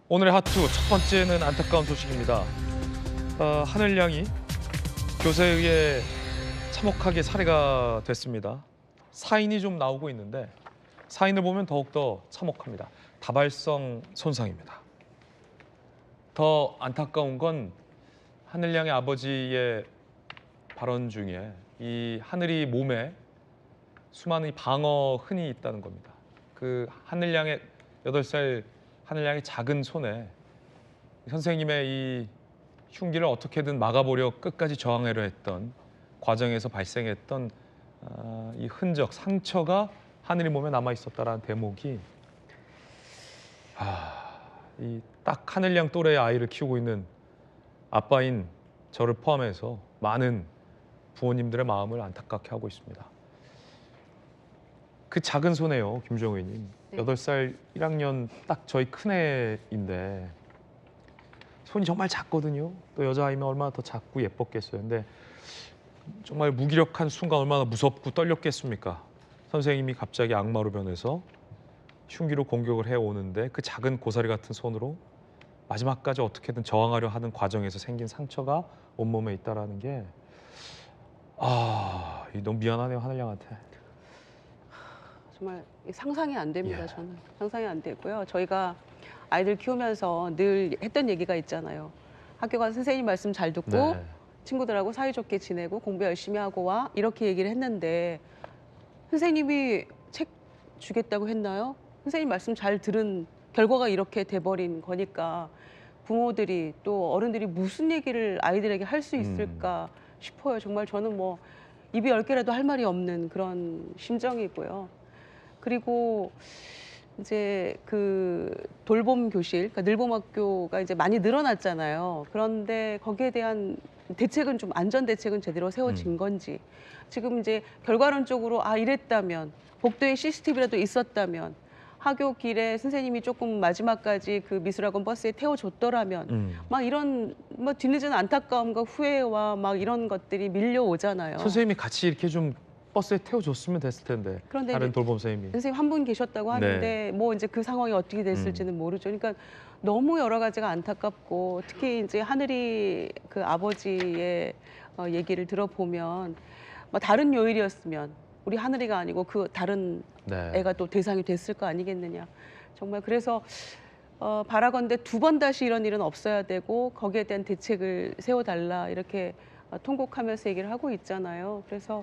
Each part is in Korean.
오늘의 하투 첫 번째는 안타까운 소식입니다. 하늘양이 교사에 의해 참혹하게 살해가 됐습니다. 사인이 좀 나오고 있는데 사인을 보면 더욱더 참혹합니다. 다발성 손상입니다. 더 안타까운 건 하늘양의 아버지의 발언 중에 이 하늘이 몸에 수많은 방어 흔이 있다는 겁니다. 그 하늘양의 8살 하늘양의 작은 손에 선생님의 이 흉기를 어떻게든 막아보려 끝까지 저항하려 했던 과정에서 발생했던 이 흔적, 상처가 하늘이 몸에 남아 있었다라는 대목이 이 딱 하늘양 또래의 아이를 키우고 있는 아빠인 저를 포함해서 많은 부모님들의 마음을 안타깝게 하고 있습니다. 그 작은 손에요, 김정우 의원님. 네. 8살 1학년 딱 저희 큰애인데 손이 정말 작거든요. 또 여자아이면 얼마나 더 작고 예뻤겠어요. 근데 정말 무기력한 순간 얼마나 무섭고 떨렸겠습니까? 선생님이 갑자기 악마로 변해서 흉기로 공격을 해오는데 그 작은 고사리 같은 손으로 마지막까지 어떻게든 저항하려 하는 과정에서 생긴 상처가 온몸에 있다라는 게 너무 미안하네요, 하늘양한테. 정말 상상이 안 됩니다. 예. 저는 상상이 안 되고요. 저희가 아이들 키우면서 늘 했던 얘기가 있잖아요. 학교 가서 선생님 말씀 잘 듣고 네. 친구들하고 사이좋게 지내고 공부 열심히 하고 와 이렇게 얘기를 했는데 선생님이 책 주겠다고 했나요? 선생님 말씀 잘 들은 결과가 이렇게 돼버린 거니까 부모들이 또 어른들이 무슨 얘기를 아이들에게 할 수 있을까 싶어요. 정말 저는 뭐 입이 10개라도 할 말이 없는 그런 심정이고요. 그리고 이제 그 돌봄 교실, 그러니까 늘봄학교가 이제 많이 늘어났잖아요. 그런데 거기에 대한 대책은 좀 안전 대책은 제대로 세워진 건지 지금 이제 결과론적으로 이랬다면 복도에 CCTV라도 있었다면 학교 길에 선생님이 조금 마지막까지 그 미술학원 버스에 태워줬더라면 막 이런 뭐 뒤늦은 안타까움과 후회와 막 이런 것들이 밀려오잖아요. 선생님이 같이 이렇게 좀 버스에 태워줬으면 됐을 텐데. 그런데 다른 이제 돌봄 선생님이. 선생님 한 분 계셨다고 하는데 뭐 이제 그 상황이 어떻게 됐을지는 모르죠. 그러니까 너무 여러 가지가 안타깝고 특히 이제 하늘이 그 아버지의 얘기를 들어보면 뭐 다른 요일이었으면 우리 하늘이가 아니고 그 다른 네. 애가 또 대상이 됐을 거 아니겠느냐. 정말 그래서 바라건대 2번 다시 이런 일은 없어야 되고 거기에 대한 대책을 세워달라 이렇게 통곡하면서 얘기를 하고 있잖아요. 그래서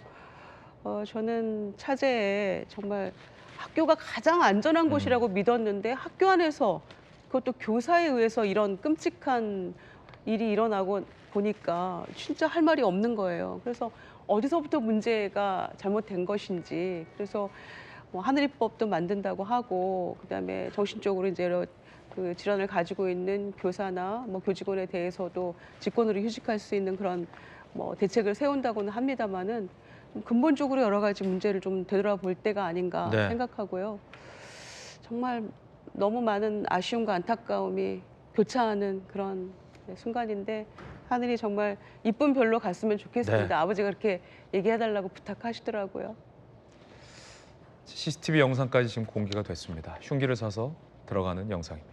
저는 차제에 정말 학교가 가장 안전한 곳이라고 믿었는데 학교 안에서 그것도 교사에 의해서 이런 끔찍한 일이 일어나고 보니까 진짜 할 말이 없는 거예요. 그래서 어디서부터 문제가 잘못된 것인지 그래서 뭐 하늘이법도 만든다고 하고 그다음에 정신적으로 이제 여러 그 질환을 가지고 있는 교사나 뭐 교직원에 대해서도 직권으로 휴직할 수 있는 그런 뭐 대책을 세운다고는 합니다만은 근본적으로 여러 가지 문제를 좀 되돌아볼 때가 아닌가 네. 생각하고요. 정말 너무 많은 아쉬움과 안타까움이 교차하는 그런 순간인데 하늘이 정말 이쁜 별로 갔으면 좋겠습니다. 네. 아버지가 그렇게 얘기해달라고 부탁하시더라고요. CCTV 영상까지 지금 공개가 됐습니다. 흉기를 사서 들어가는 영상입니다.